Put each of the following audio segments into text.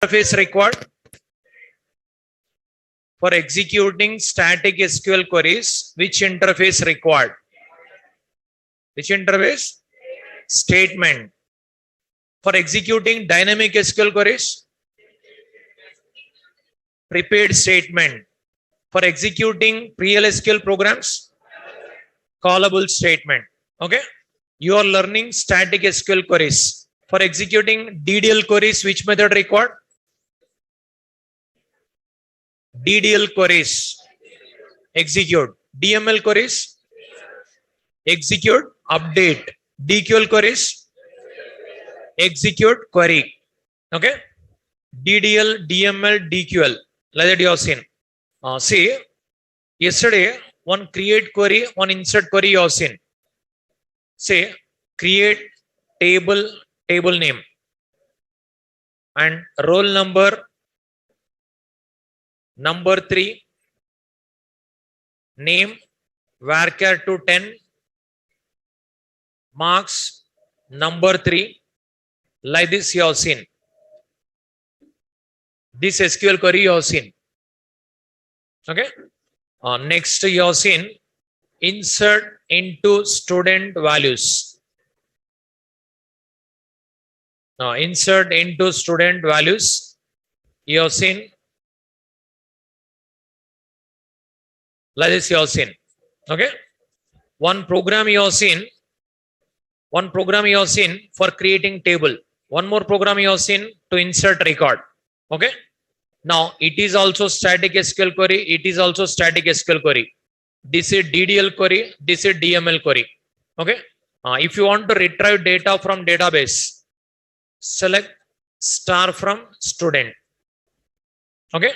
interface required for executing static SQL queries? Which interface required? Which interface? Statement. For executing dynamic SQL queries? Prepared statement. For executing pre-SQL programs? Callable statement. Okay. You are learning static SQL queries. For executing DDL queries, which method required? DDL queries. Execute. DML queries? Execute. Update. DQL queries? Execute query. Okay. DDL, DML, DQL. Like that you have seen. See, yesterday, one create query, one insert query you have seen. Say, create table name and roll number 3, name varchar to 10, marks number 3. Like this you have seen. This SQL query you have seen. Okay. Next you have seen insert into student values. Now insert into student values. You have seen. Like this you have seen. Okay. One program you have seen. One program you have seen for creating table. One more program you have seen to insert record. Okay. Now it is also static SQL query. It is also static SQL query. This is DDL query. This is DML query. Okay. If you want to retrieve data from database, select star from student. Okay.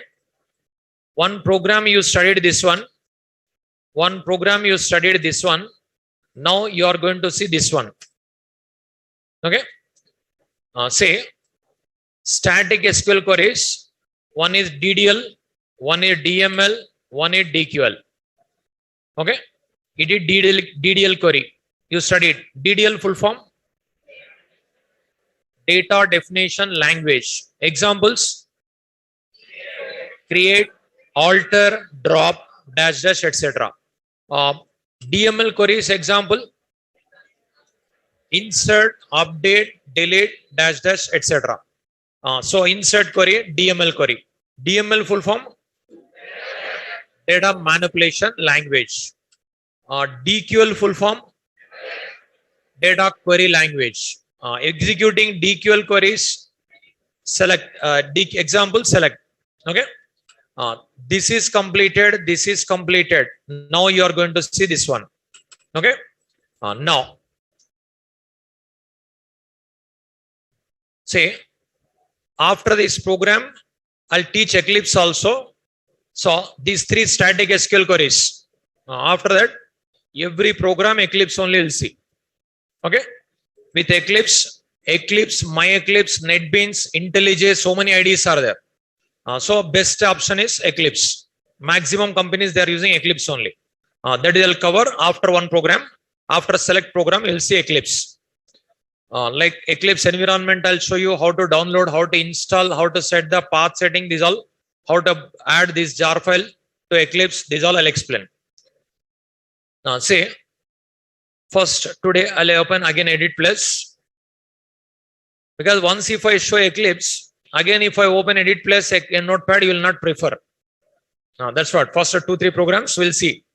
One program you studied this one. One program you studied this one. Now you are going to see this one. Okay. Say static SQL queries. One is DDL, one is DML, one is DQL. Okay. It is DDL query. You studied DDL full form. Data definition language. Examples. Create, alter, drop, dash, etc. DML queries example. Insert, update, delete, dash, etc. So insert query, DML query. DML full form? Data manipulation language. DQL full form? Data query language. Executing DQL queries, select example, select. Okay. This is completed. This is completed. Now you are going to see this one. Okay. Now, say, after this program, I'll teach Eclipse also. So these 3 static SQL queries. After that, every program Eclipse only will see. Okay. With Eclipse, My Eclipse, NetBeans, IntelliJ, so many IDs are there. So best option is Eclipse. Maximum companies, they are using Eclipse only. That will cover after one program. After select program, you will see Eclipse. Like Eclipse environment, I'll show you how to download, how to install, how to set the path setting. These all, how to add this jar file to Eclipse. These all I'll explain. Now say, first today I'll open again Edit Plus. Because once if I show Eclipse, again if I open Edit Plus in Notepad, you will not prefer. Now that's what, first 2-3 programs we'll see.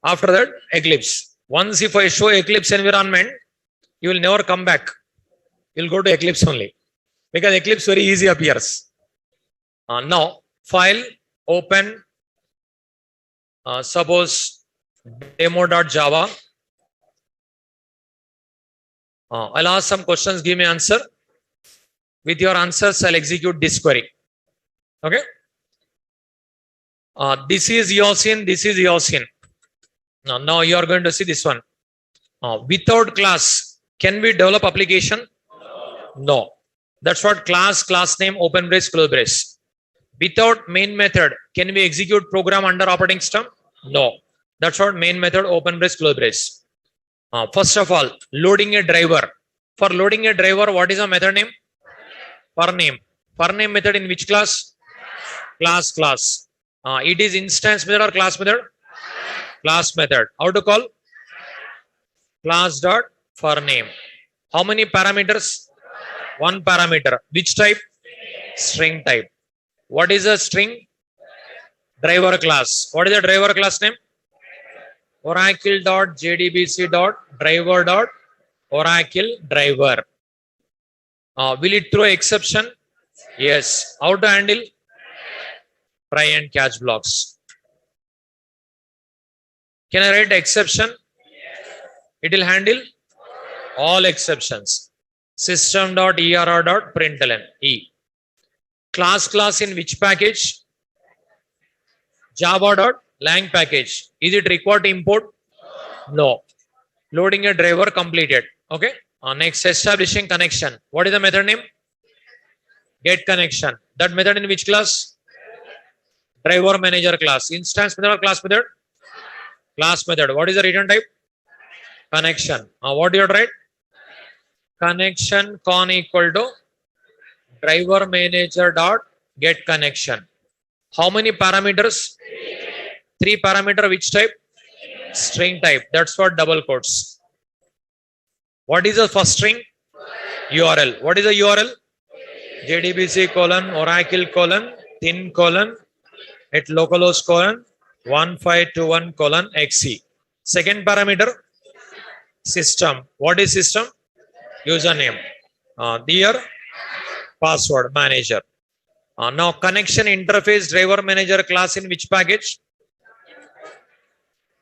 After that, Eclipse. Once if I show Eclipse environment, you will never come back. You'll go to Eclipse only. Because Eclipse very easy appears. Now, file, open, suppose demo.java. I'll ask some questions, give me answer. With your answers, I'll execute this query. Okay. This is your scene, this is your scene. Now you are going to see this one. Without class, can we develop application? No. That's what class name, open brace, close brace. Without main method, can we execute program under operating system? No. That's what main method, open brace, close brace. First of all, loading a driver. For loading a driver, what is the method name? Per name. For name method in which class? Class. It is instance method or class method? Class method. How to call? Class dot for name. How many parameters? One parameter. Which type? String type. What is a string? Driver class. What is the driver class name? Oracle dot jdbc dot driver dot Oracle driver. Will it throw exception? Yes. How to handle? Try and catch blocks. Can I write exception? It will handle all exceptions. System.err.println. E. Class in which package? Java.lang package. Is it required to import? No. Loading a driver completed. Okay. Next, establishing connection. What is the method name? Get connection. That method in which class? Driver manager class. Instance method or class method? Class method. What is the return type? Connection. What do you write? Connection con equal to driver manager dot get connection. How many parameters? 3 parameter. Which type? String type. That's what double quotes. What is the first string? URL. What is the URL? jdbc colon oracle colon thin colon at localhost colon 1521 colon xc. Second parameter, system. What is system? Username. Their password manager. Now connection interface driver manager class in which package?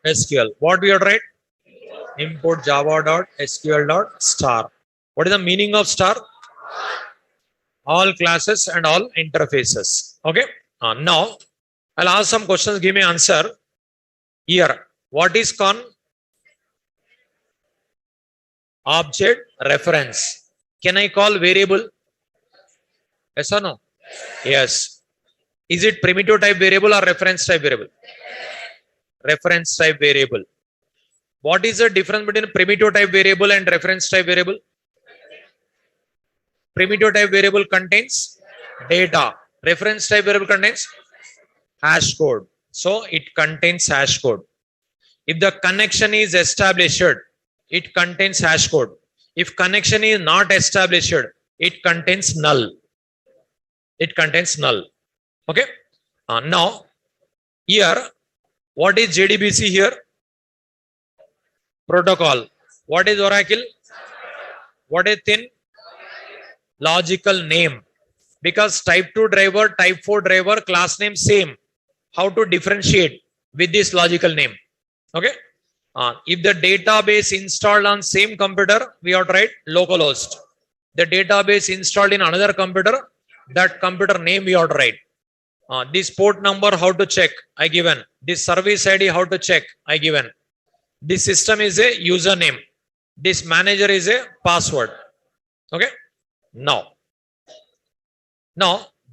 SQL. What we are write? Import java.sql.star. What is the meaning of star? All classes and all interfaces. Okay. Now I'll ask some questions. Give me answer. Here, what is con? Object reference. Can I call variable? Yes or no? Yes. Is it primitive type variable or reference type variable? Reference type variable. What is the difference between primitive type variable and reference type variable? Primitive type variable contains data. Reference type variable contains hash code. So it contains hash code. If the connection is established, it contains hash code. If connection is not established, it contains null. It contains null. Okay. Now, here, what is JDBC here? Protocol. What is Oracle? What is thin? Logical name. Because type 2 driver, type 4 driver, class name same. How to differentiate with this logical name? Okay. If the database installed on same computer, we have to write localhost. The database installed in another computer, that computer name we have to write. This port number, how to check? I given. This service ID, how to check? I given. This system is a username. This manager is a password. Okay. Now,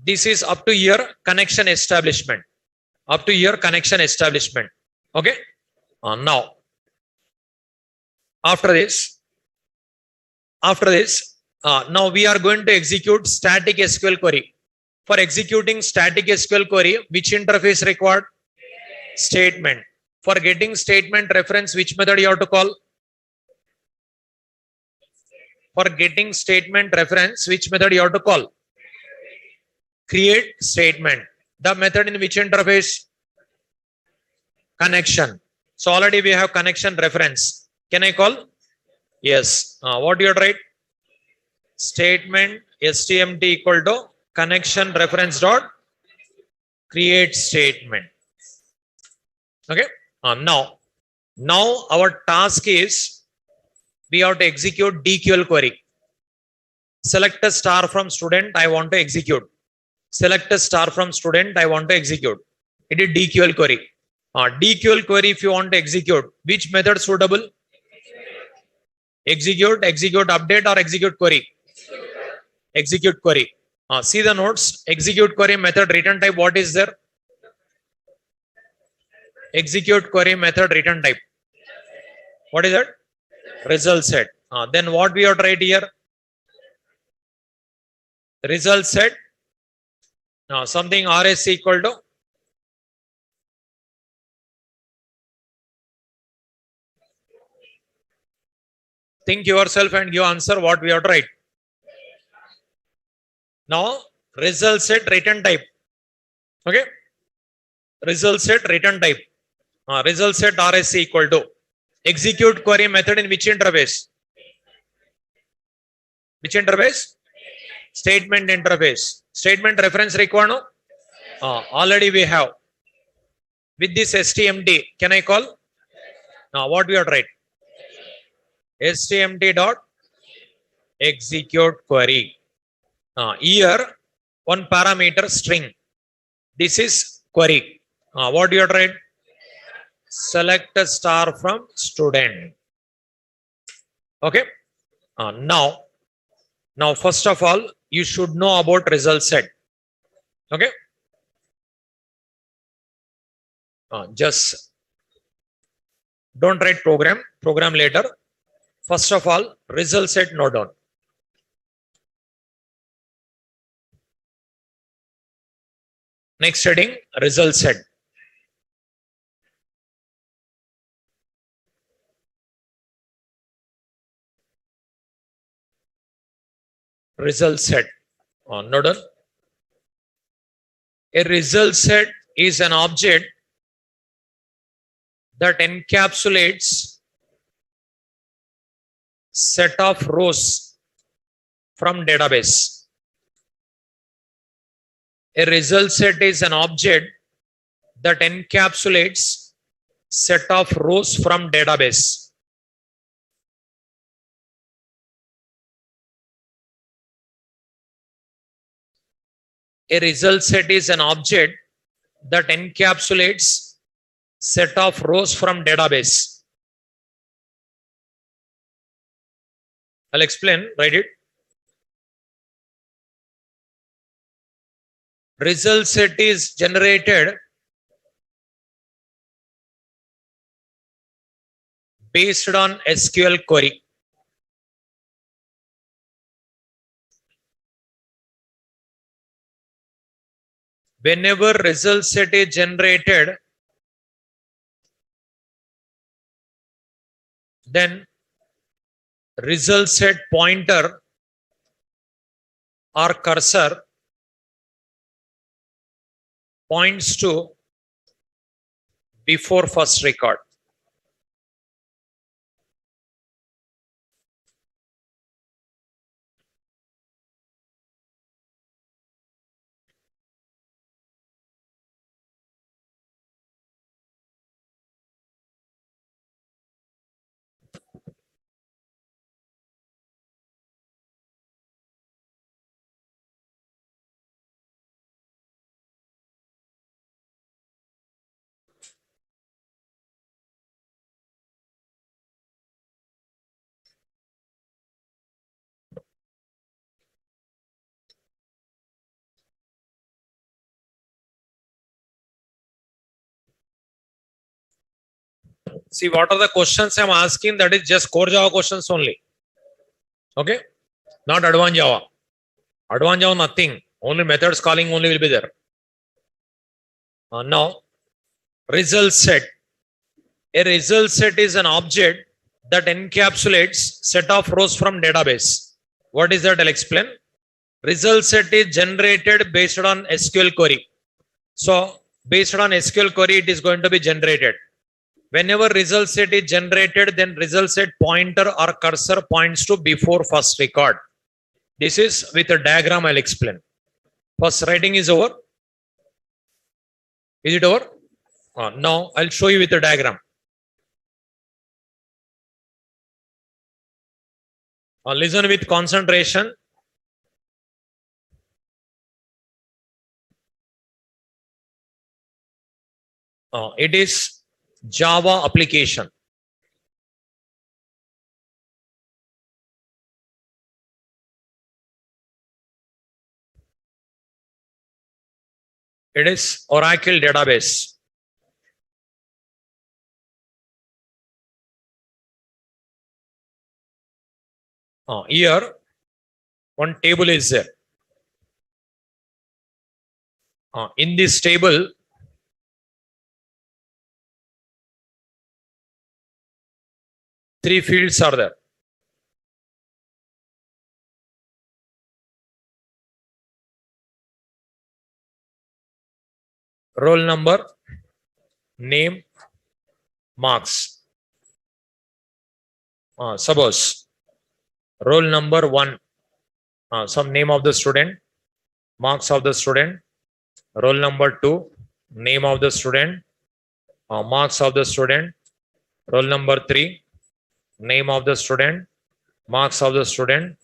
this is up to here connection establishment. Up to here connection establishment. Okay. Now, after this, now we are going to execute static SQL query. For executing static SQL query, which interface required? Statement. For getting statement reference, which method you have to call? For getting statement reference, which method you have to call? Create statement. The method in which interface? Connection. So already we have connection reference. Can I call? Yes. What do you write? Statement stmt equal to connection reference dot create statement. Okay. Now our task is we have to execute DQL query. Select a star from student. I want to execute. Select a star from student. I want to execute. It is DQL query. DQL query, if you want to execute, which method suitable? Execute, update, or execute query? Execute query. See the notes. Execute query method return type. What is there? Execute query method return type. What is that? Result set. Then what we have to write here? Result set Now something RS equal to think yourself and you answer what we have to write. Now result set return type. Okay. Result set return type. Result set RS equal to execute query method in which interface? Which interface? Statement interface. Statement reference required? No? Already we have. With this stmd, can I call? Now what we have to write? stmd dot execute query. Here one parameter string. This is query. What do you have to write? Select a star from student. Okay. Now first of all, you should know about result set. Okay. Just don't write program later. First of all, result set note down. Next heading, result set. Result set. Note down. A result set is an object that encapsulates set of rows from database. A result set is an object that encapsulates set of rows from database. A result set is an object that encapsulates set of rows from database. I'll explain, write it. Result set is generated based on SQL query. Whenever result set is generated, then result set pointer or cursor points to before first record. See, what are the questions I'm asking? That is just core Java questions only. Okay, not advanced Java. Advanced Java, nothing. Only methods calling only will be there. Now, result set. A result set is an object that encapsulates set of rows from database. What is that? I'll explain. Result set is generated based on SQL query. So, based on SQL query, it is going to be generated. Whenever result set is generated, then result set pointer or cursor points to before first record. This is with a diagram. I'll explain. First writing is over. Is it over? Now I'll show you with a diagram. Listen with concentration. It is Java application. It is Oracle database. Here one table is there. In this table, three fields are there. Roll number, name, marks. Suppose roll number 1, some name of the student, marks of the student. Roll number 2, name of the student, marks of the student. Roll number 3, name of the student, marks of the student.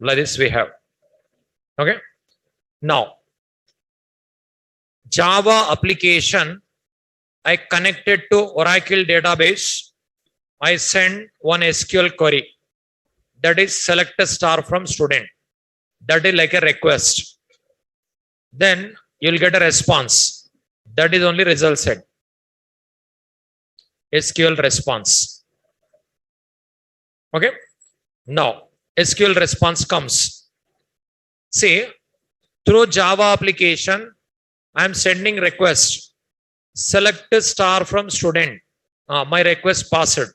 Like this we have. Okay. Now, Java application, I connected to Oracle database. I send one SQL query, that is select a star from student. That is like a request. Then you'll get a response. That is only result set. SQL response. Okay. Now SQL response comes. Say through Java application, I am sending request. Select a star from student. My request passed.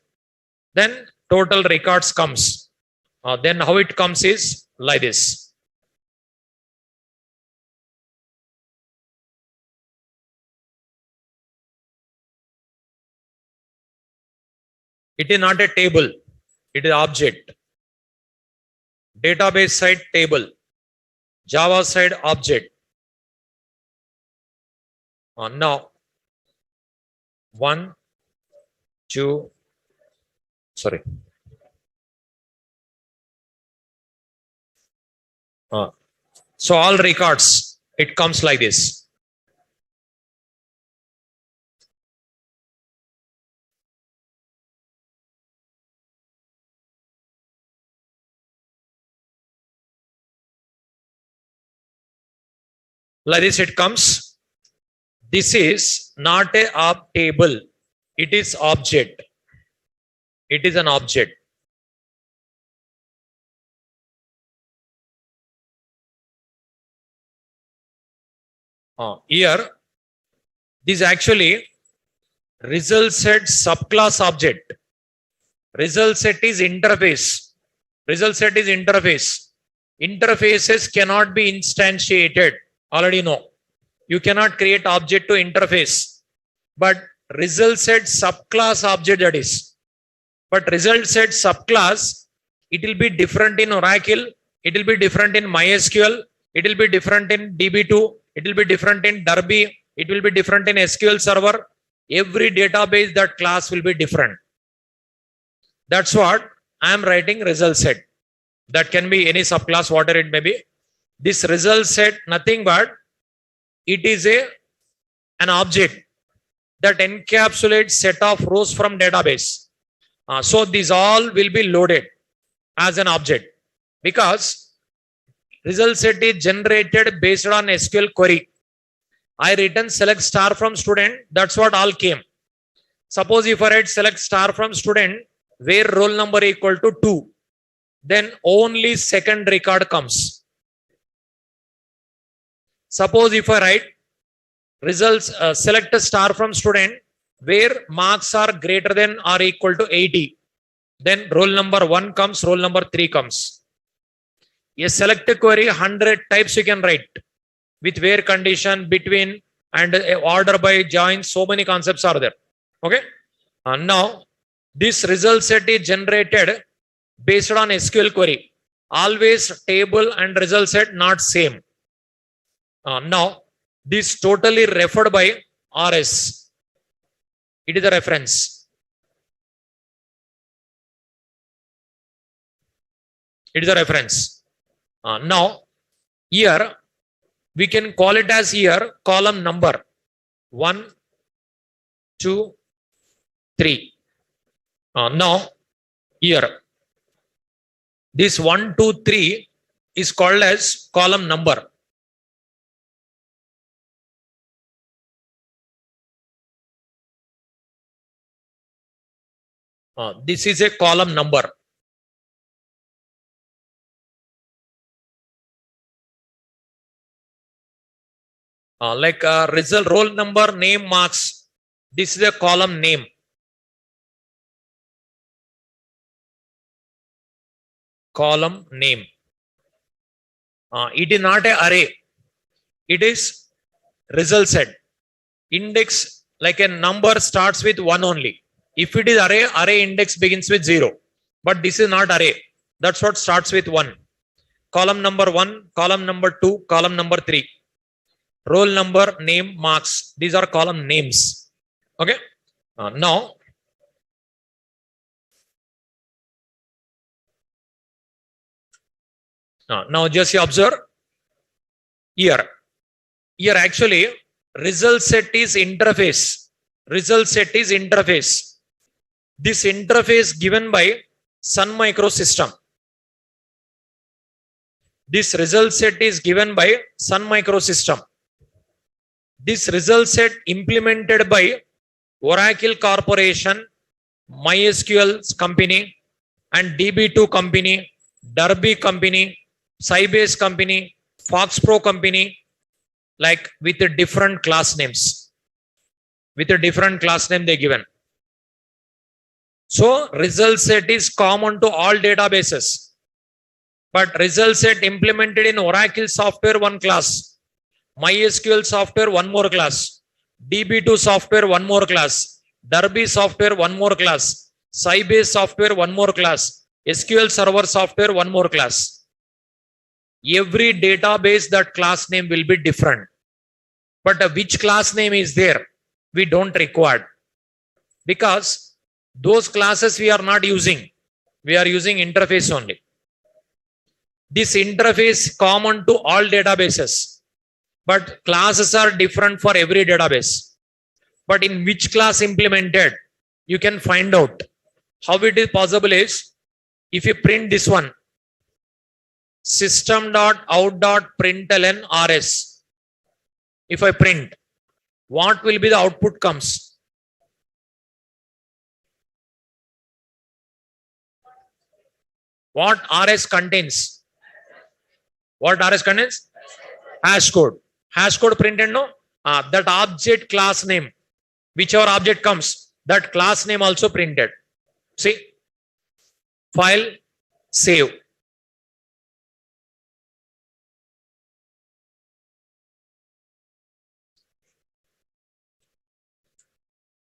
Then total records comes. Then how it comes is like this. It is not a table. It is object. Database side table. Java side object. Now 1, 2, sorry. So all records, it comes like this. Like this it comes. This is not a table. It is object. It is an object. Here, this actually result set subclass object. Result set is interface. Result set is interface. Interfaces cannot be instantiated. Already know. You cannot create object to interface. But result set subclass object that is. But result set subclass, it will be different in Oracle. It will be different in MySQL. It will be different in DB2. It will be different in Derby. It will be different in SQL Server. Every database, that class will be different. That's what I am writing result set. That can be any subclass, whatever it may be. This result set, nothing but it is an object that encapsulates set of rows from database. So these all will be loaded as an object because result set is generated based on SQL query. I written select star from student. That's what all came. Suppose if I write select star from student where roll number equal to 2, then only second record comes. Suppose if I write results select a star from student where marks are greater than or equal to 80, then roll number 1 comes, roll number 3 comes. A select query 100 types you can write with where condition, between, and order by, join. So many concepts are there. Okay. Now this result set is generated based on SQL query. Always table and result set not same. Now this totally referred by RS. It is a reference. It is a reference. Now here we can call it as here column number 1, 2, 3. Now here this 1, 2, 3 is called as column number. This is a column number. Like result, roll number, name, marks. This is a column name. Column name. It is not an array. It is result set. Index, like a number starts with 1 only. If it is array, array index begins with 0. But this is not array. That's what starts with 1. Column number 1, column number 2, column number 3. Roll number, name, marks. These are column names. Okay. Now just you observe here. Here actually result set is interface. Result set is interface. This interface given by Sun Microsystem. This result set is given by Sun Microsystem. This result set implemented by Oracle Corporation, MySQL company, and DB2 company, Derby company, Sybase company, FoxPro company, like with a different class names. With a different class name they given. So result set is common to all databases. But result set implemented in Oracle software one class, MySQL software one more class, DB2 software one more class, Derby software one more class, Sybase software one more class, SQL Server software one more class. Every database that class name will be different. But which class name is there? We don't require. Because those classes we are not using. We are using interface only. This interface common to all databases. But classes are different for every database. But in which class implemented, you can find out. How it is possible is, if you print this one, system.out.println rs. If I print, what will be the output comes? What rs contains? What rs contains? Hash code. Hash code printed, no? That object class name, whichever object comes, that class name also printed. See? File, save.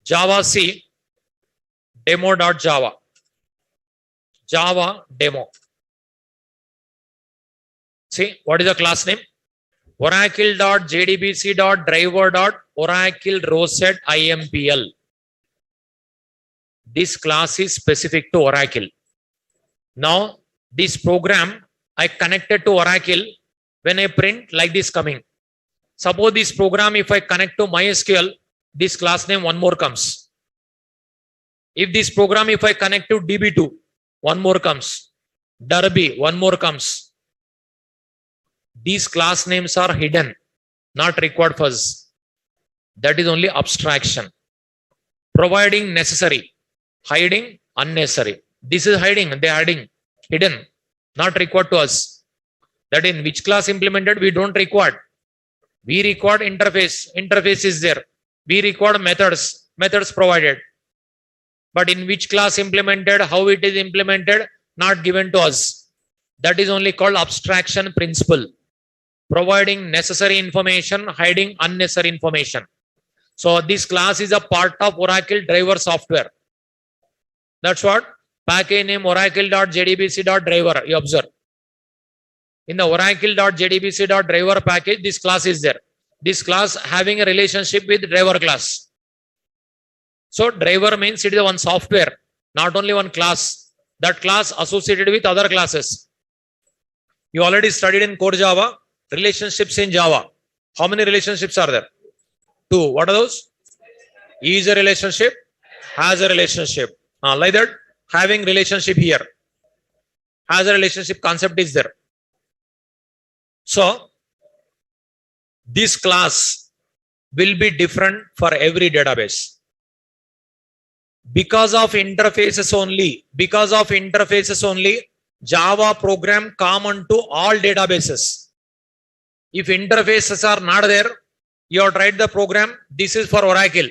Java C demo.java. Java demo. See, what is the class name? Oracle.jdbc.driver.oracle rosette impl. This class is specific to Oracle. Now, this program I connected to Oracle. When I print, like this coming. Suppose this program, if I connect to MySQL, this class name one more comes. If this program, if I connect to DB2, one more comes. Derby, one more comes. These class names are hidden, not required for us. That is only abstraction. Providing necessary, hiding unnecessary. This is hiding, they are hiding, hidden, not required to us. That in which class implemented, we don't require. We require interface. Interface is there. We require methods. Methods provided. But in which class implemented, how it is implemented, not given to us. That is only called abstraction principle. Providing necessary information, hiding unnecessary information. So this class is a part of Oracle driver software. That's what package name oracle.jdbc.driver. You observe. In the oracle.jdbc.driver package, this class is there. This class having a relationship with driver class. So driver means it is one software, not only one class. That class associated with other classes. You already studied in core Java, relationships in Java. How many relationships are there? 2. What are those? Is a relationship, has a relationship. Like that, having relationship here. Has a relationship concept is there. So, this class will be different for every database. Because of interfaces only, Java program common to all databases. If interfaces are not there, You have tried the program. This is for Oracle.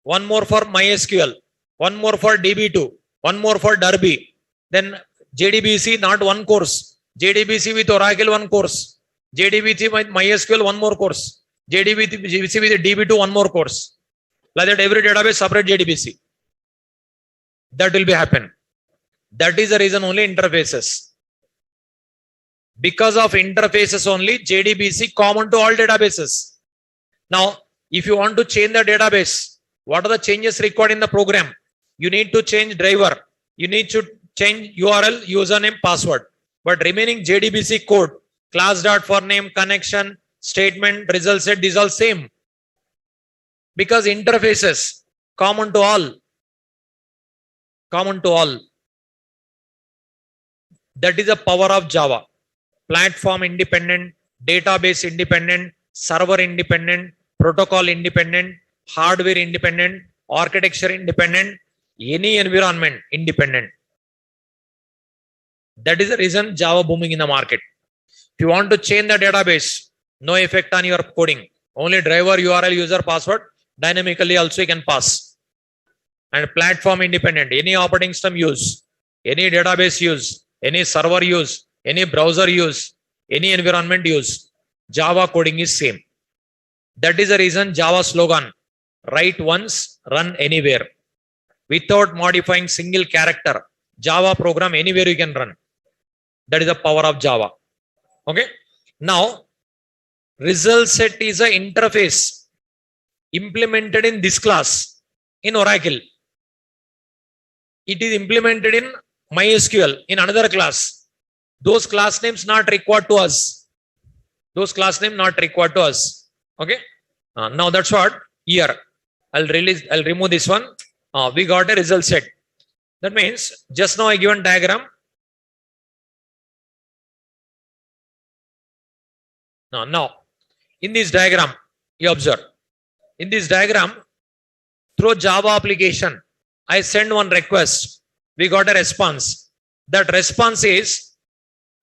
One more for MySQL. One more for DB2. One more for Derby. Then JDBC, not one course. JDBC with Oracle, one course. JDBC with MySQL, one more course. JDBC with DB2, one more course. Like that, every database separate JDBC. That will be happen. That is the reason only interfaces. Because of interfaces only, JDBC common to all databases. Now, if you want to change the database, what are the changes required in the program? You need to change driver. You need to change URL, username, password. But remaining JDBC code, class.forName, connection, statement, result set, these all same. Because interfaces, common to all. Common to all. That is the power of Java. Platform independent, database independent, server independent, protocol independent, hardware independent, architecture independent, any environment independent. That is the reason Java booming in the market. If you want to change the database, no effect on your coding. Only driver, URL, user, password, dynamically also you can pass. And platform independent, any operating system use, any database use, any server use, any browser use, any environment use, Java coding is same. That is the reason Java slogan, write once, run anywhere. Without modifying single character, Java program anywhere you can run. That is the power of Java. Okay. Now, result set is an interface implemented in this class in Oracle. It is implemented in MySQL in another class. Those class names not required to us. Those class names not required to us. Okay. Now that's what here. I'll remove this one. We got a result set. That means just now I given diagram. Now in this diagram, you observe. In this diagram, through Java application, I send one request. We got a response. That response is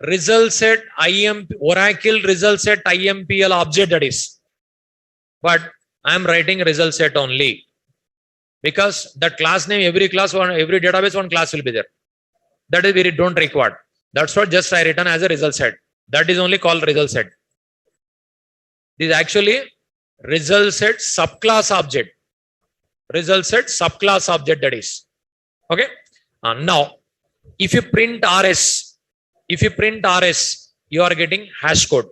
result set IMP Oracle result set IMPL object, that is. But I am writing result set only. Because that class name, every class, every database, one class will be there. That is we don't require. That's what just I written as a result set. That is only called result set. This is actually result set subclass object. Result set subclass object, that is. Okay. Now, if you print RS, you are getting hash code.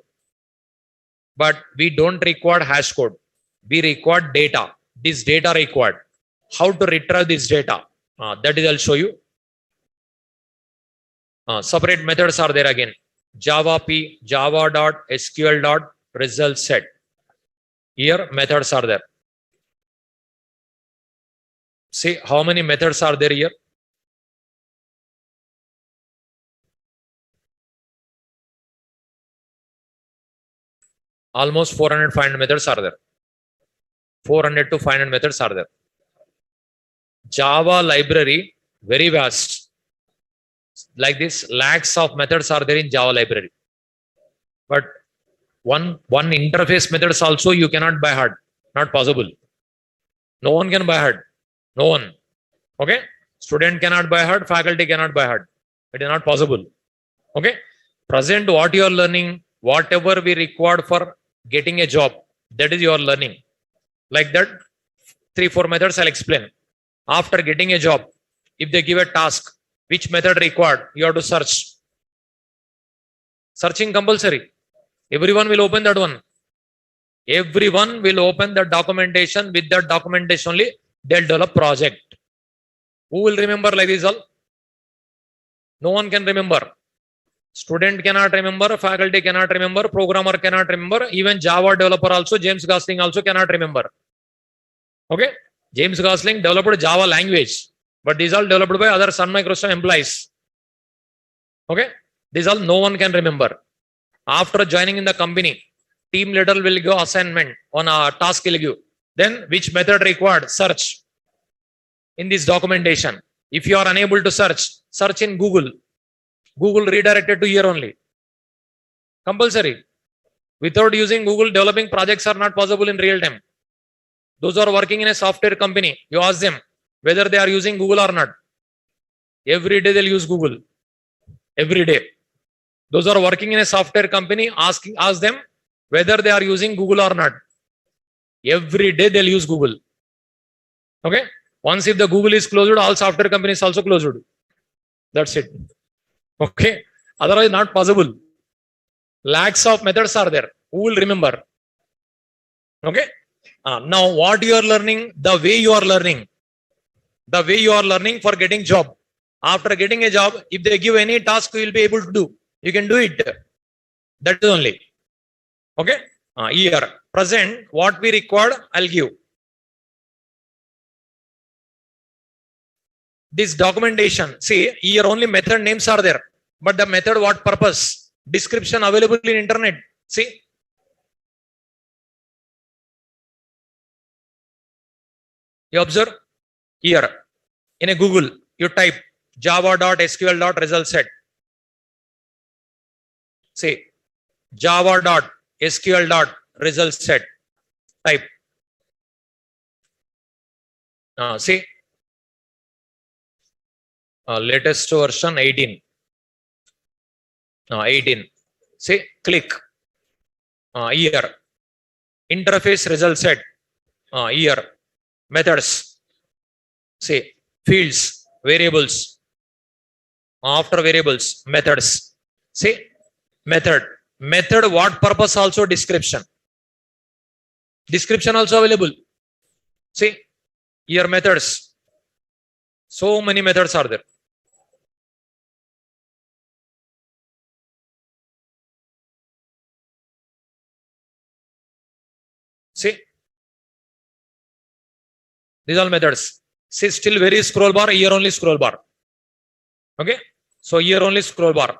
But we don't require hash code. We require data. This data required. How to retrieve this data? That is I'll show you. Separate methods are there again. Java P, java.sql.result set. Here methods are there. See how many methods are there here? Almost 400, 500 methods are there. 400 to 500 methods are there. Java library, very vast. Like this, lakhs of methods are there in Java library. But one interface methods also you cannot by heart. Not possible. No one can by heart. No one. Okay? Student cannot by heart, faculty cannot by heart. It is not possible. Okay? Present what you are learning, whatever we required for getting a job, that is your learning. Like that, 3-4 methods I'll explain. After getting a job, if they give a task, which method required, you have to search. Searching compulsory. Everyone will open that one. Everyone will open the documentation. With that documentation only, they'll develop project. Who will remember like this all? No one can remember. Student cannot remember, faculty cannot remember, programmer cannot remember, even Java developer also, James Gosling also cannot remember. Okay? James Gosling developed Java language, but these all developed by other Sun Microsoft employees. Okay? These all no one can remember. After joining in the company, team leader will give assignment on a task will give. Then which method required? Search in this documentation. If you are unable to search, search in Google. Google redirected to here only. Compulsory. Without using Google, developing projects are not possible in real time. Those who are working in a software company, you ask them whether they are using Google or not. Every day they'll use Google. Every day. Those who are working in a software company, ask them whether they are using Google or not. Every day they'll use Google. Okay. Once if the Google is closed, all software companies also closed. That's it. Okay. Otherwise, not possible. Lakhs of methods are there. Who will remember? Okay. Now, what you are learning, the way you are learning for getting job. After getting a job, if they give any task, you will be able to do. You can do it. That is only. Okay. Here, present, what we required, I'll give. This documentation, see, here only method names are there. But the method, what purpose? Description available in internet. See. You observe here in a Google, you type java.sql.result set. See, java.sql.result set. Type. See, latest version 18. 18. See, click. Here. Interface result set. Here. Methods. See, fields, variables. After variables, methods. See, method. Method, what purpose also description. Description also available. See, here methods. So many methods are there. See, these are methods. See, still very scroll bar, here only scroll bar. Okay. So here only scroll bar.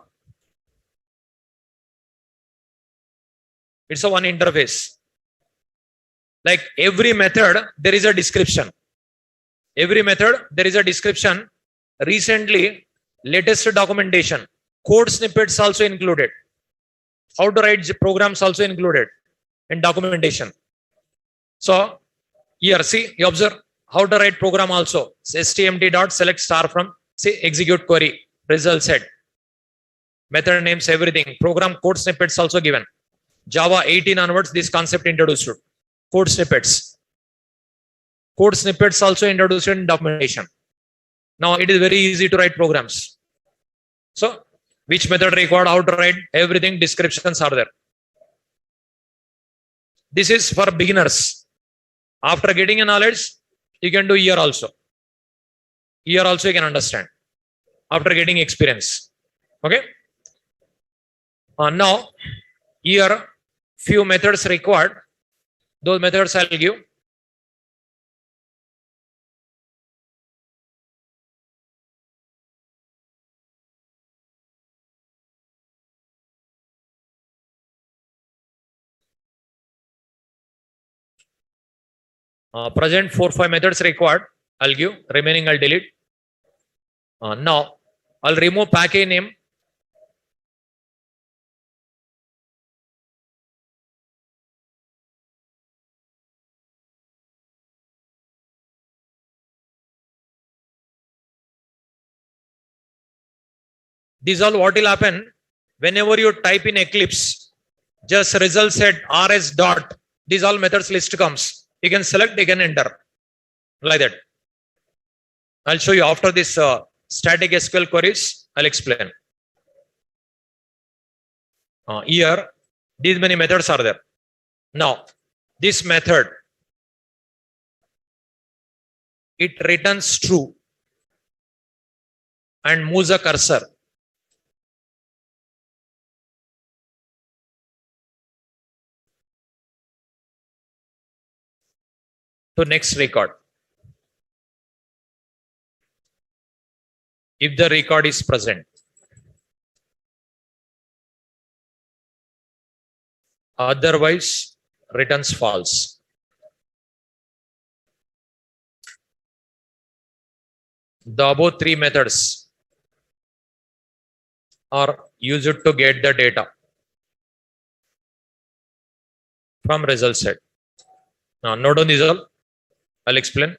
It's a one interface. Like every method, there is a description. Every method, there is a description. Recently, latest documentation. Code snippets also included. How to write programs also included in documentation. So here, see, you observe how to write program also. stmt.select star from, say, execute query, result set. Method names, everything. Program code snippets also given. Java 18 onwards, this concept introduced. Code snippets. Code snippets also introduced in documentation. Now it is very easy to write programs. So, which method required, how to write, everything, descriptions are there. This is for beginners. After getting a knowledge, you can do here also. Here also you can understand. After getting experience. Okay. Now, here few methods required. Those methods I'll give. Present 4-5 methods required. I'll give. Remaining I'll delete. Now I'll remove package name. This all what will happen whenever you type in Eclipse, just result set rs dot. These all methods list comes. You can select, you can enter like that. I'll show you after this static SQL queries. I'll explain. Here, these many methods are there. Now, this method, it returns true and moves a cursor. To next record. If the record is present. Otherwise, returns false. The above three methods are used to get the data. from result set. Now note on these all. I'll explain.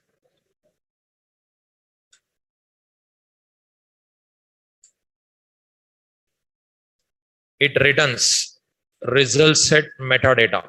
It returns result set metadata.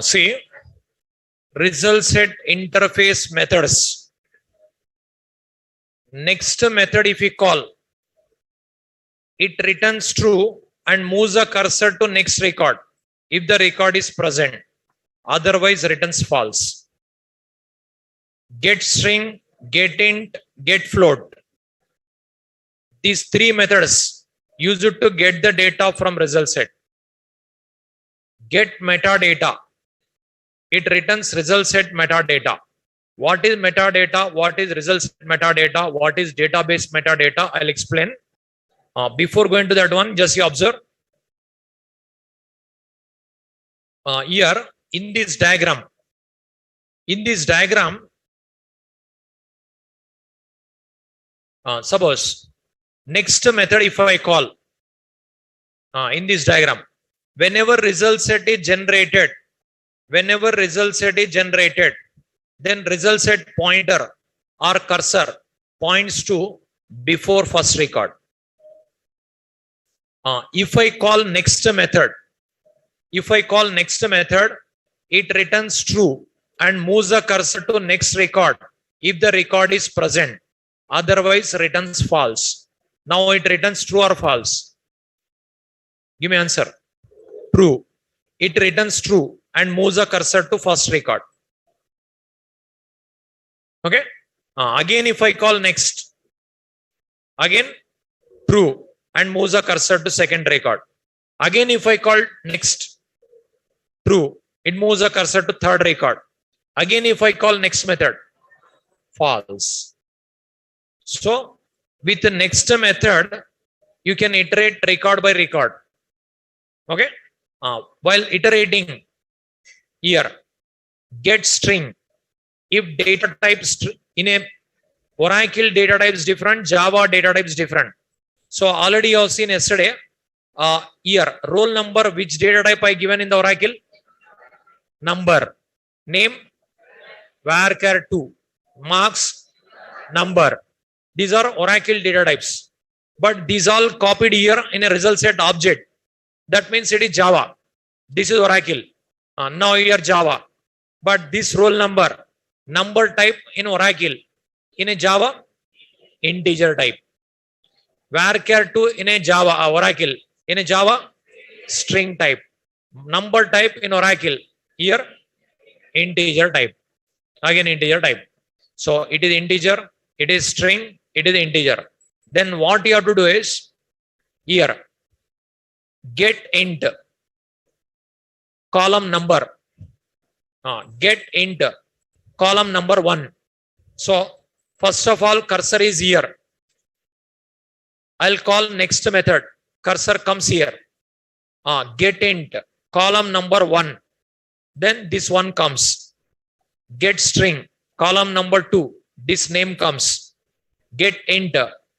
See, result set interface methods. Next method, if we call, it returns true and moves the cursor to next record if the record is present. Otherwise, returns false. Get string, get int, get float. These three methods use it to get the data from result set. Get metadata. It returns result set metadata. What is metadata? What is result set metadata? What is database metadata? I'll explain. Before going to that one, just you observe. Here in this diagram, suppose next method if I call in this diagram, whenever result set is generated, then result set pointer or cursor points to before first record. If I call next method, it returns true and moves the cursor to next record if the record is present. Otherwise, returns false. Now it returns true or false? Give me answer. True. It returns true and moves the cursor to first record. Okay. Again, if I call next, again true and moves the cursor to second record. Again, if I call next, true, it moves the cursor to third record. Again, if I call next method, false. So with the next method, you can iterate record by record. Okay. While iterating here, get string. If data types in a Oracle data type is different, Java data type is different. So already you have seen yesterday. Here roll number, which data type I given in the Oracle? Number. Name varchar 2. Marks number. These are Oracle data types. But these all copied here in a result set object. That means it is Java. This is Oracle. Now here Java. But this roll number type in Oracle. In a Java, integer type. Varchar 2 in a Java, Oracle. In a Java, string type. Number type in Oracle. Here, integer type. Again, integer type. So it is integer, it is string, it is integer. Then what you have to do is, here, get int, column number. Get int, column number 1. So first of all, cursor is here. I'll call next method. Cursor comes here. Get int, column number 1. Then this one comes. Get string, column number 2. This name comes. Get int,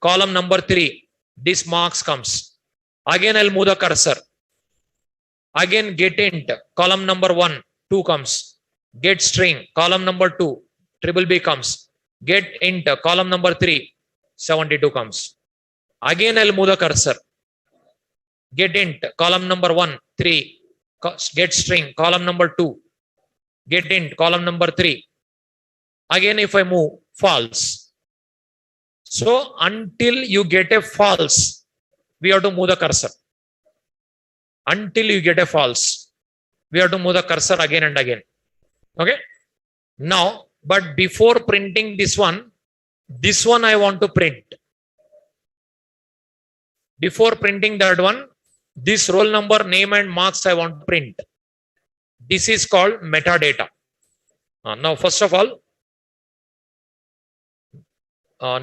column number 3. This marks comes. Again I'll move the cursor. Again get int, column number 1, 2 comes. Get string, column number 2, triple B comes. Get int, column number 3, 72 comes. Again I'll move the cursor. Get int, column number 1, 3. Get string, column number 2. Get int, column number 3. Again if I move, false. So until you get a false, we have to move the cursor. Until you get a false, we have to move the cursor again and again. Okay. Now, but before printing this one I want to print. Before printing that one, this roll number, name and marks I want to print. This is called metadata. Now, first of all,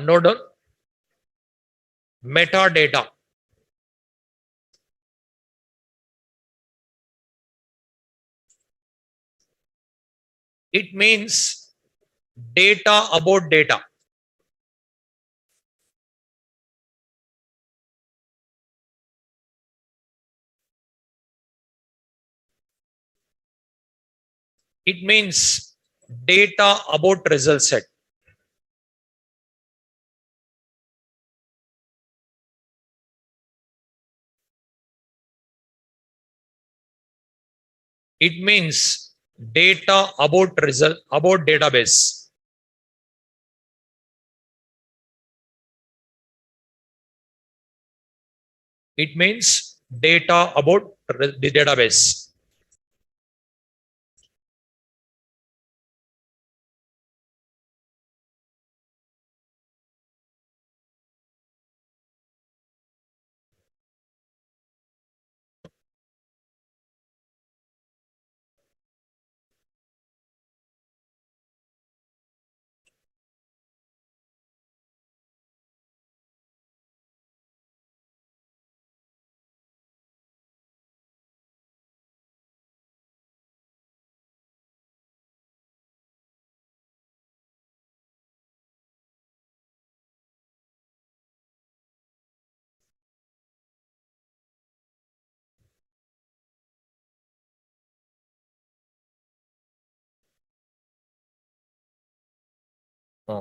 note down metadata. It means data about data. It means data about result set. It means data about result, about database. It means data about the database.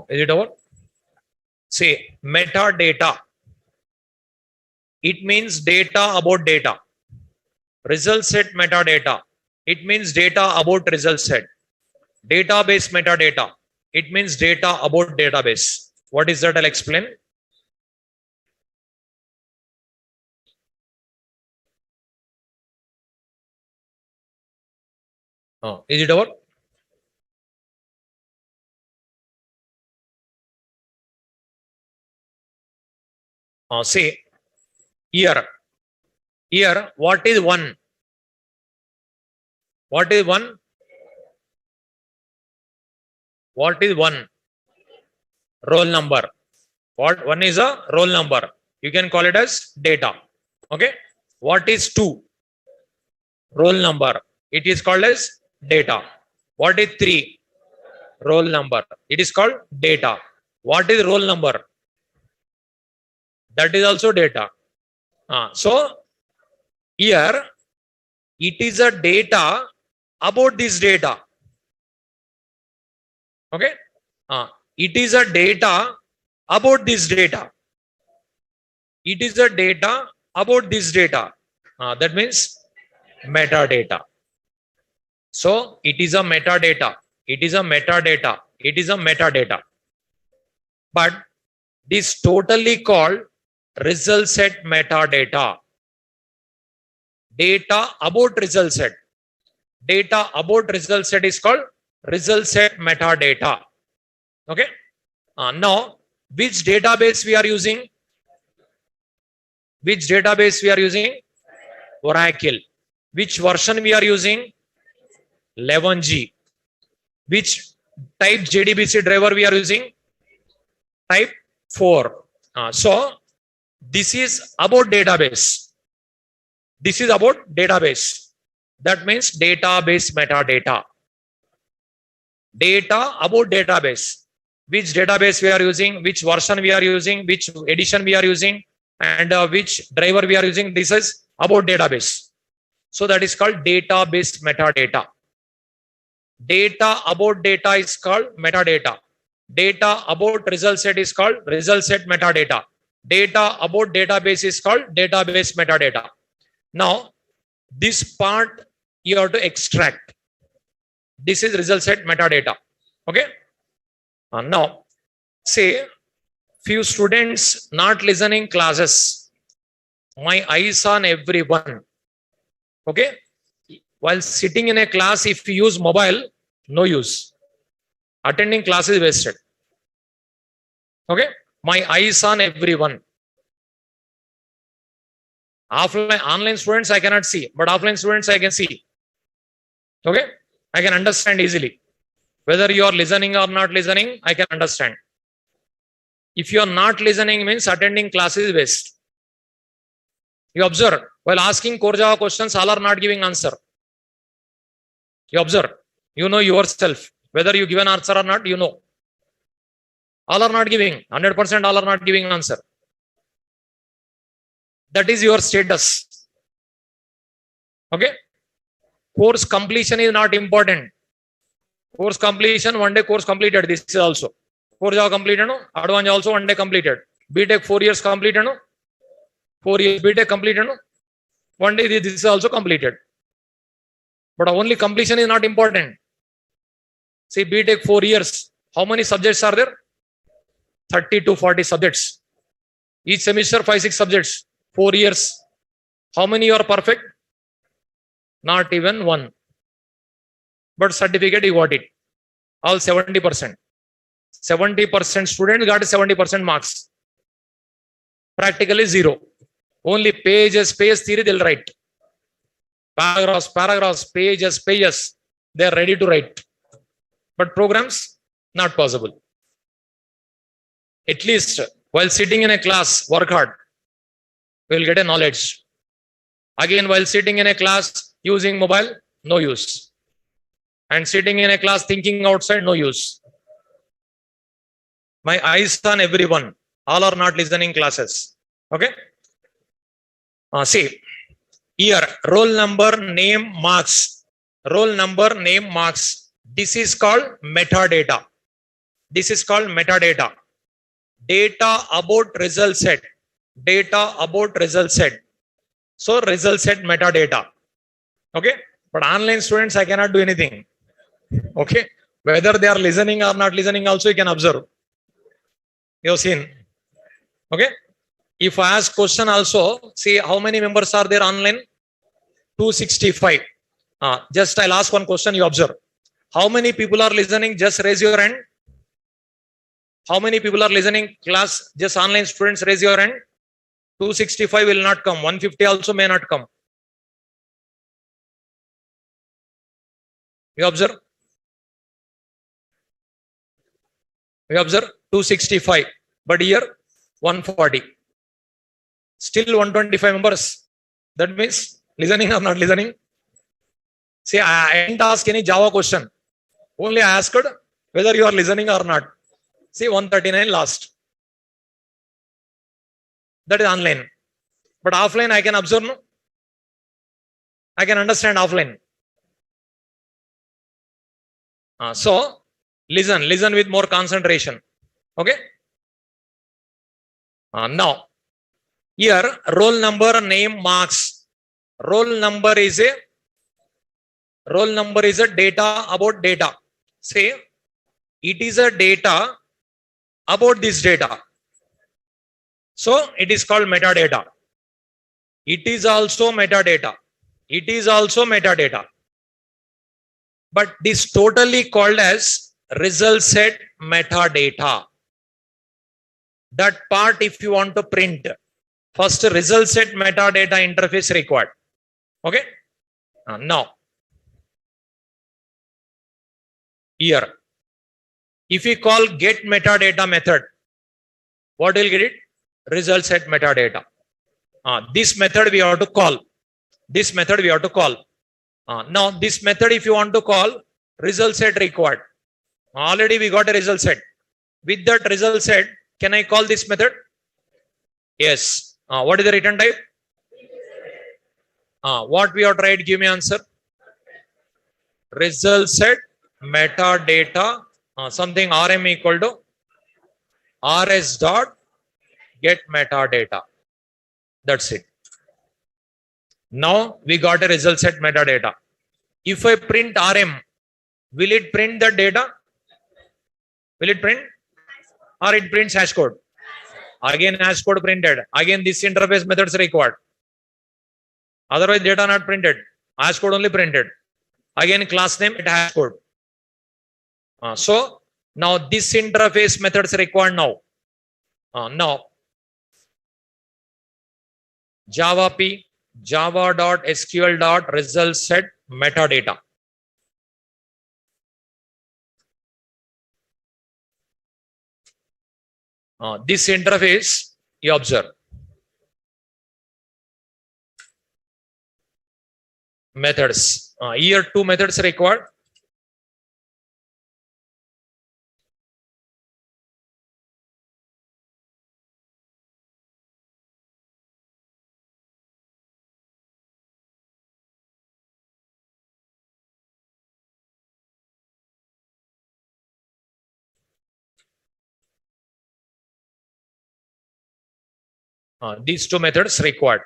Is it over? Say metadata. It means data about data. Result set metadata. It means data about result set. Database metadata. It means data about database. What is that? I'll explain. Is it over? Say here. Here, what is 1? What is 1? What is 1? Roll number. What 1 is a roll number. You can call it as data. Okay. What is 2? Roll number. It is called as data. What is 3? Roll number. It is called data. What is roll number? That is also data. So here it is a data about this data. Okay. It is a data about this data. It is a data about this data. That means metadata. So it is a metadata. It is a metadata. It is a metadata. But this totally called result set metadata. Data about result set. Data about result set is called result set metadata. Okay. Now, which database we are using? Which database we are using? Oracle. Which version we are using? 11G. Which type JDBC driver we are using? Type 4. So this is about database. This is about database. That means database metadata. Data about database. Which database we are using, which version we are using, which edition we are using, and which driver we are using. This is about database. So that is called database metadata. Data about data is called metadata. Data about result set is called result set metadata. Data about database is called database metadata. Now, this part you have to extract. This is result set metadata. Okay. Now, say few students not listening classes. My eyes on everyone. Okay. While sitting in a class, if you use mobile, no use. Attending class is wasted. Okay. My eyes on everyone. Offline, online students I cannot see, but offline students I can see. Okay. I can understand easily. Whether you are listening or not listening, I can understand. If you are not listening means attending class is waste. You observe, while asking core Java questions, all are not giving answer. You observe, you know yourself, whether you give an answer or not, you know. All are not giving, 100% all are not giving answer. That is your status. Okay. Course completion is not important. Course completion, one day course completed. This is also. Core Java completed, no? Advanced also one day completed. BTech 4 years completed, no? 4 years BTech completed, no? One day this is also completed. But only completion is not important. See, BTech 4 years. How many subjects are there? 30 to 40 subjects. Each semester 5-6 subjects. 4 years. How many are perfect? Not even one. But certificate you got it. All 70%. 70% students got 70% marks. Practically zero. Only pages, theory they'll write. Paragraphs, pages. They are ready to write. But programs, not possible. At least while sitting in a class, work hard. We will get a knowledge. Again, while sitting in a class, using mobile, no use. And sitting in a class, thinking outside, no use. My eyes on everyone. All are not listening classes. Okay. See, here, roll number, name, marks. Roll number, name, marks. This is called metadata. This is called metadata. Data about result set. Data about result set. So, result set metadata. Okay. But online students, I cannot do anything. Okay. Whether they are listening or not listening, also you can observe. You have seen. Okay. If I ask question also, see how many members are there online? 265. Just I'll ask one question, you observe. How many people are listening? Just raise your hand. How many people are listening class? Just online students, raise your hand. 265 will not come. 150 also may not come. You observe. We observe 265. But here 140. Still 125 members. That means listening or not listening. See, I didn't ask any Java question. Only I asked whether you are listening or not. See, 139 last. That is online. But offline I can observe. No? I can understand offline. So, listen with more concentration. Okay. Now, here roll number, name, marks. Roll number is a data about data. Say it is a data about this data. So it is called metadata. It is also metadata. It is also metadata. But this totally called as result set metadata. That part if you want to print, first result set metadata interface required. Okay. Now, here If we call get metadata method, what will get it? Result set metadata. This method we have to call. This method we have to call. Now this method, if you want to call, result set required. Already we got a result set. With that result set, can I call this method? Yes. What is the return type? What we have tried? Give me answer. Result set metadata something rm equal to rs dot get metadata. That's it. Now we got a result set metadata. If I print rm, will it print the data? Will it print? Or it prints hash code? Again hash code printed. Again this interface methods required. Otherwise data not printed. Hash code only printed. Again class name, it hash code. So now this interface methods required now. Now Java P java.sql.result set metadata. This interface you observe. Methods. Here two methods required. These two methods required.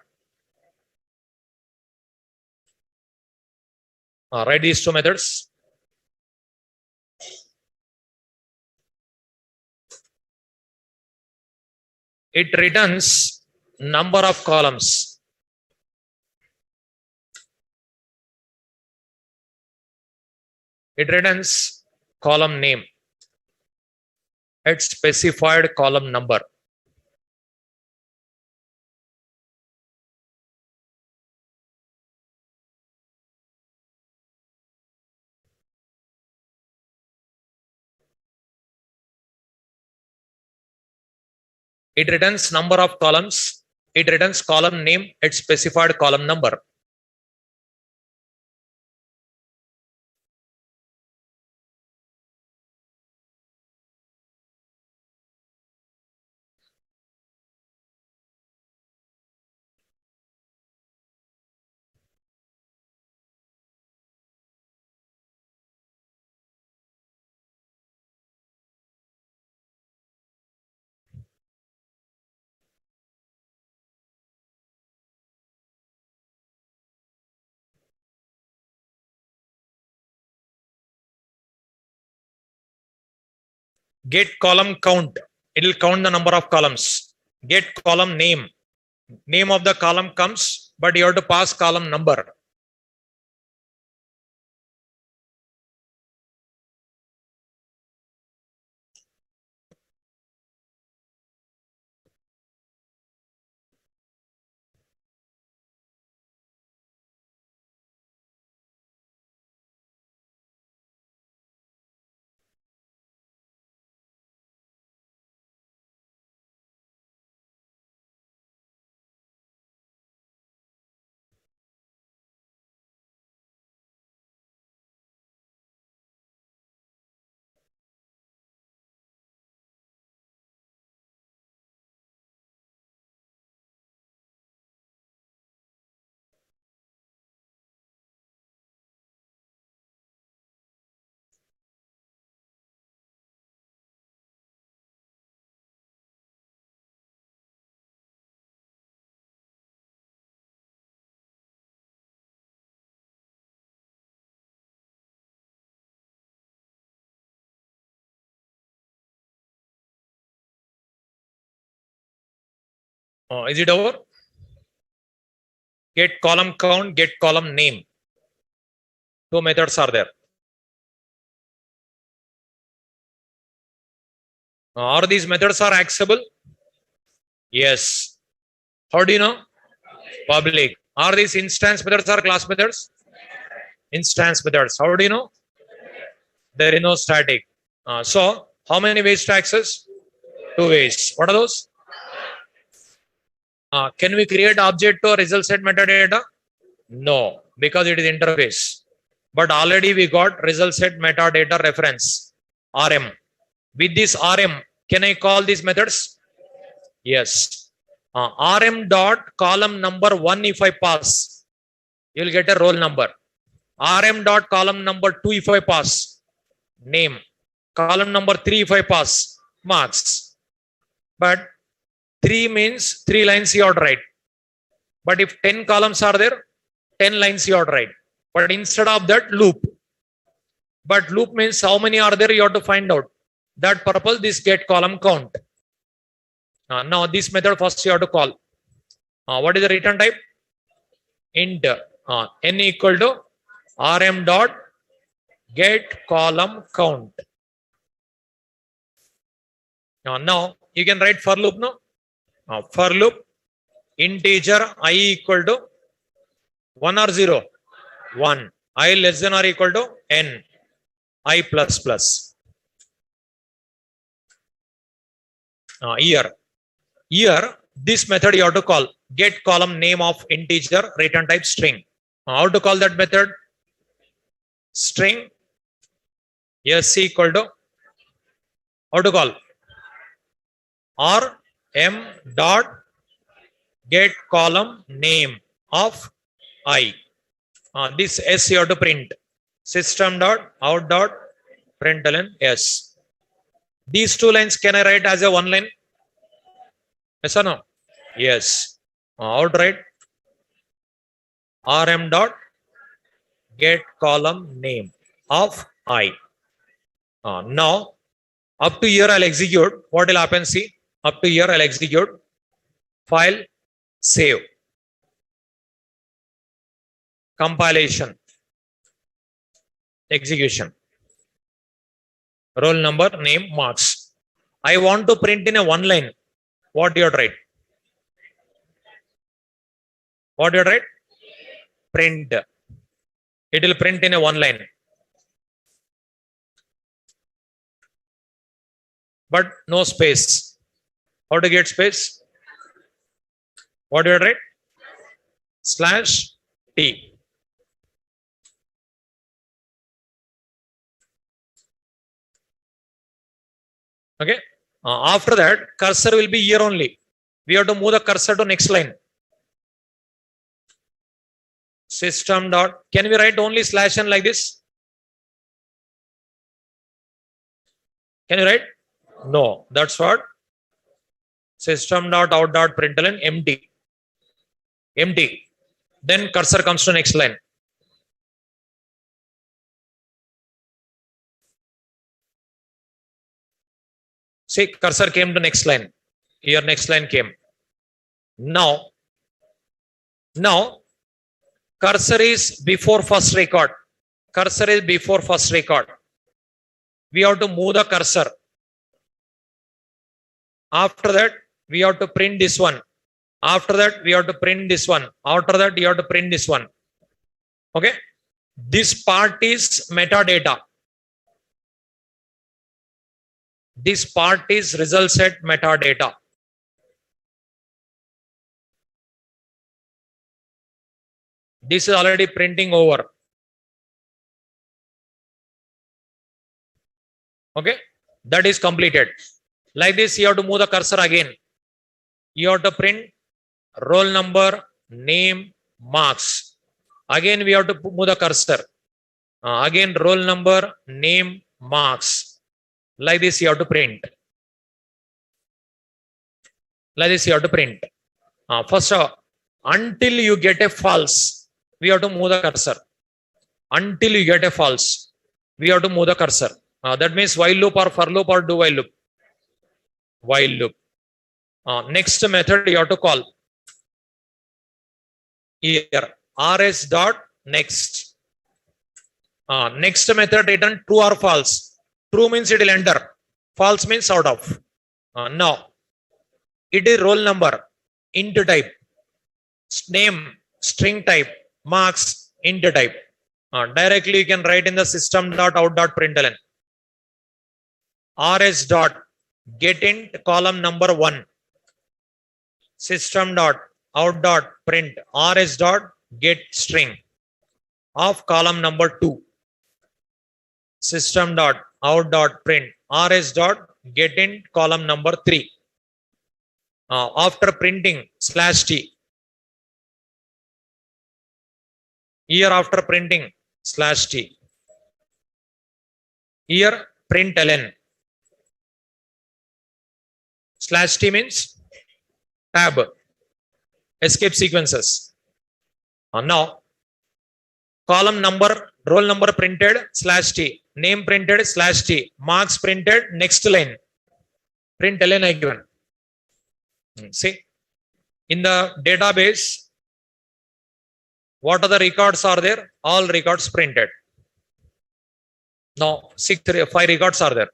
Write these two methods. It returns number of columns. It returns column name at specified column number. It returns number of columns. It returns column name at specified column number. Get column count. It will count the number of columns. Get column name. Name of the column comes, but you have to pass column number. Is it over? Get column count, get column name. Two methods are there. Are these methods are accessible? Yes. How do you know? Public. Are these instance methods or class methods? Instance methods. How do you know? There is no static. So How many ways to access? Two ways. What are those? Can we create object to result set metadata? No, because it is interface. But already we got result set metadata reference, RM. With this RM, can I call these methods? Yes. RM dot column number 1 if I pass, you will get a roll number. RM dot column number 2 if I pass, name. Column number 3 if I pass, marks. But 3 means 3 lines you have to write. But if 10 columns are there, 10 lines you have to write. But instead of that, loop. But loop means how many are there you have to find out. That purpose, this get column count. Now this method first you have to call. What is the return type? Int n equal to rm dot get column count. Now you can write for loop, no? For loop, integer I equal to 1 or 0? 1. I less than or equal to n. I plus plus. Here, this method you have to call. Get column name of integer, return type string. How to call that method? String s equal to, how to call? rm dot get column name of I. This s you have to print. System dot out dot println s. These 2 lines can I write as a 1 line? Yes or no? Yes. How to write? Rm dot get column name of I. Now up to here I'll execute. What will happen? See, up to here I'll execute. File, save, compilation, execution. Roll number, name, marks. I want to print in a 1 line. What do you write? What do you write? Print. It will print in a 1 line. But no space. How to get space? What do you write? Slash T. Okay. After that, cursor will be here only. We have to move the cursor to next line. System dot. Can we write only slash n like this? Can you write? No. That's what. System dot out dot println empty. Empty. Then cursor comes to next line. See, cursor came to next line. Here next line came. Now cursor is before first record. Cursor is before first record. We have to move the cursor. After that, we have to print this one. After that, we have to print this one. After that, you have to print this one. Okay. This part is metadata. This part is result set metadata. This is already printing over. Okay. That is completed. Like this, you have to move the cursor again. You have to print roll number, name, marks. Again, we have to move the cursor. Again, roll number, name, marks. Like this, you have to print. Like this, you have to print. First, until you get a false, we have to move the cursor. Until you get a false, we have to move the cursor. That means while loop or for loop or do while loop. While loop. Next method you have to call. Here, rs dot next. Next method return true or false. True means it will enter. False means out of. Now, it is roll number, int type, name, string type, marks, int type. Directly you can write in the system dot out dot println. rs dot get int column number 1, system dot out dot print rs dot get string of column number 2, system dot out dot print rs dot get int column number 3. After printing slash t, here after printing slash t, here println slash t means tab escape sequences. Now column number roll number printed slash t, name printed slash t, marks printed, next line println I given. See, in the database, what are the records are there? All records printed. Now 5 records are there.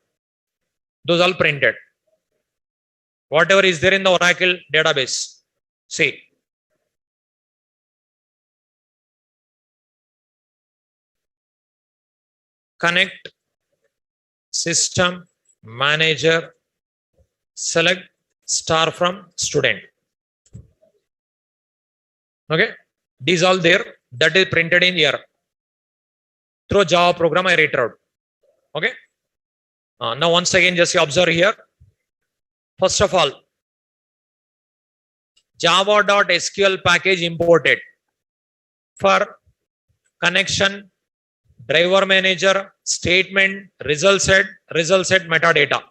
Those all printed. Whatever is there in the Oracle database. See, connect system manager, select star from student. Okay, these all there, that is printed in here through Java program I write out. Okay, now once again just observe here. First of all, java.sql package imported for connection, driver manager, statement, result set metadata.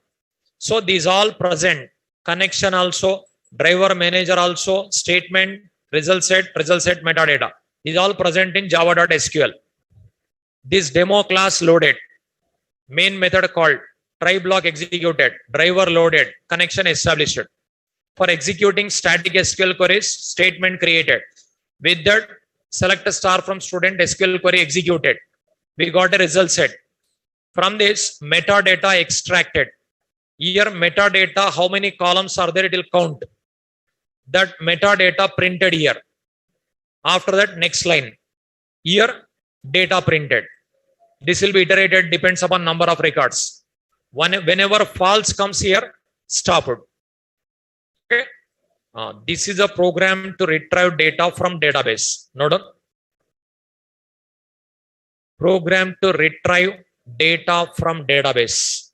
So these all present, connection also, driver manager also, statement, result set metadata is all present in java.sql. This demo class loaded, main method called, try block executed, driver loaded, connection established. For executing static SQL queries, statement created. With that, select a star from student, SQL query executed. We got a result set. From this, metadata extracted. Here metadata, how many columns are there, it will count. That metadata printed here. After that, next line. Here, data printed. This will be iterated, depends upon number of records. Whenever false comes here, stop it. Okay. This is a program to retrieve data from database. Note down. Program to retrieve data from database.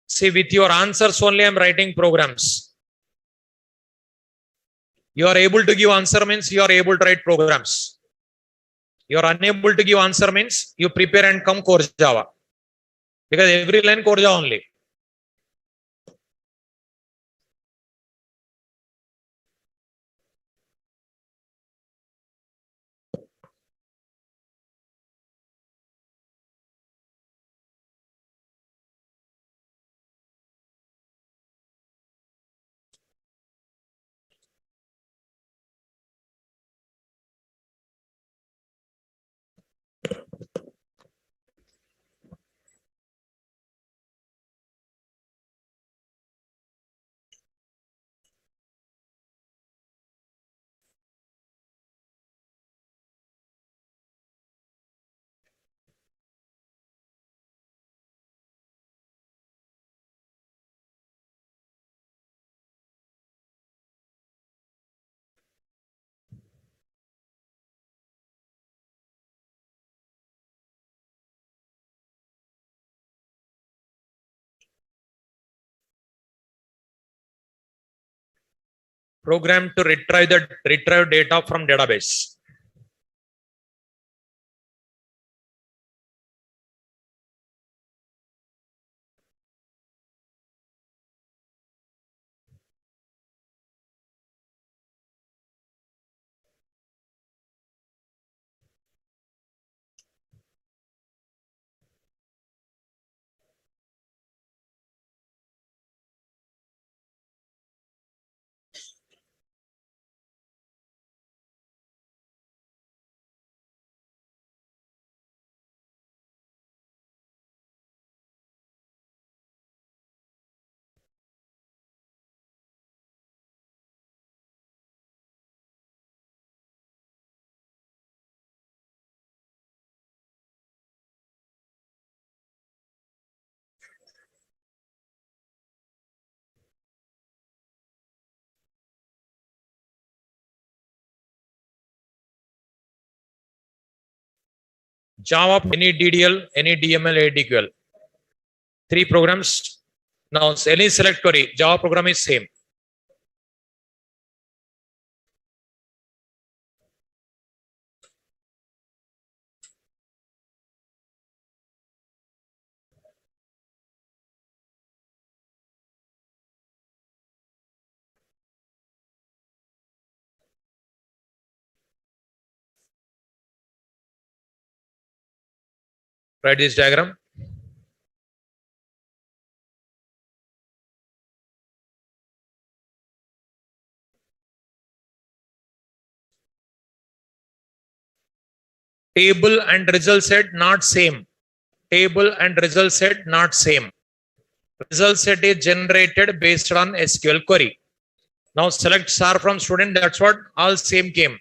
See, with your answers only I am writing programs. You are able to give answer means you are able to write programs. You are unable to give answer means you prepare and come core Java. Because every line core Java only. Program to retrieve data from database. Java, any DDL, any DML, ADQL. Three programs. Now, any select query, Java program is same. Write this diagram. Table and result set not same. Table and result set not same. Result set is generated based on SQL query. Now select star from student, that's what all same came.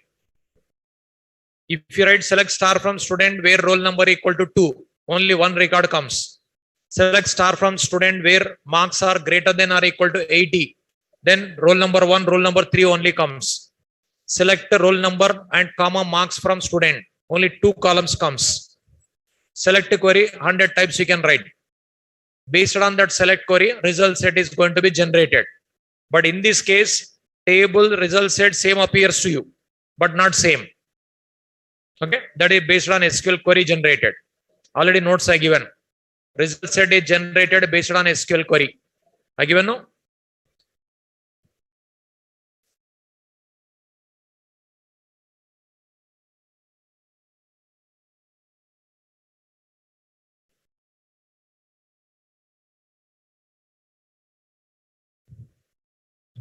If you write select star from student where roll number equal to 2, only one record comes. Select star from student where marks are greater than or equal to 80, then roll number 1, roll number 3 only comes. Select the roll number and comma marks from student, only 2 columns comes. Select a query, 100 types you can write. Based on that select query, result set is going to be generated. But in this case, table result set same appears to you, but not same. Okay, that is based on SQL query generated. Already notes I given. Result set is generated based on SQL query. I given no?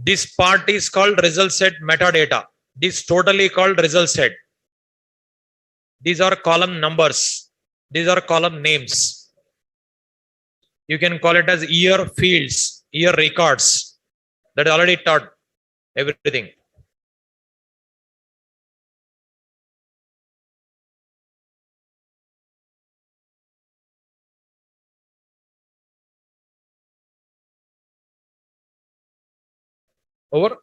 This part is called result set metadata. This totally called result set. These are column numbers. These are column names. You can call it as year fields, year records. That is already taught everything. Over.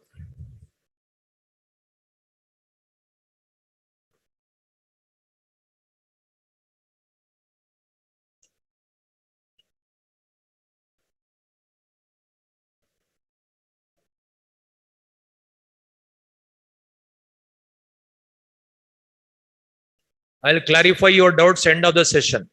I'll clarify your doubts end of the session.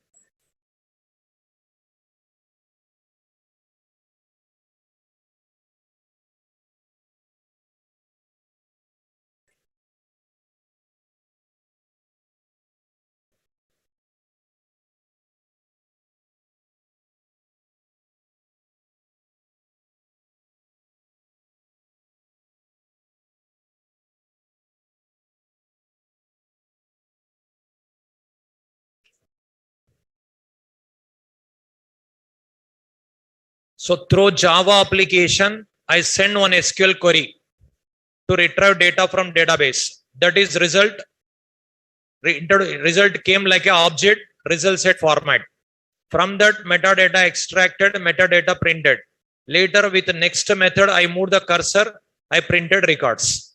So through Java application, I send one SQL query to retrieve data from database. That is result. Result came like an object result set format. From that metadata extracted, metadata printed. Later with the next method, I moved the cursor, I printed records.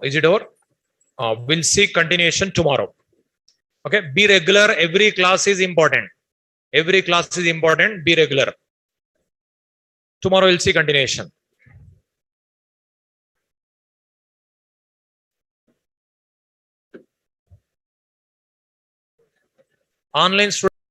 Is it over? We'll see continuation tomorrow. Okay, be regular. Every class is important. Every class is important. Be regular. Tomorrow we'll see continuation. Online students.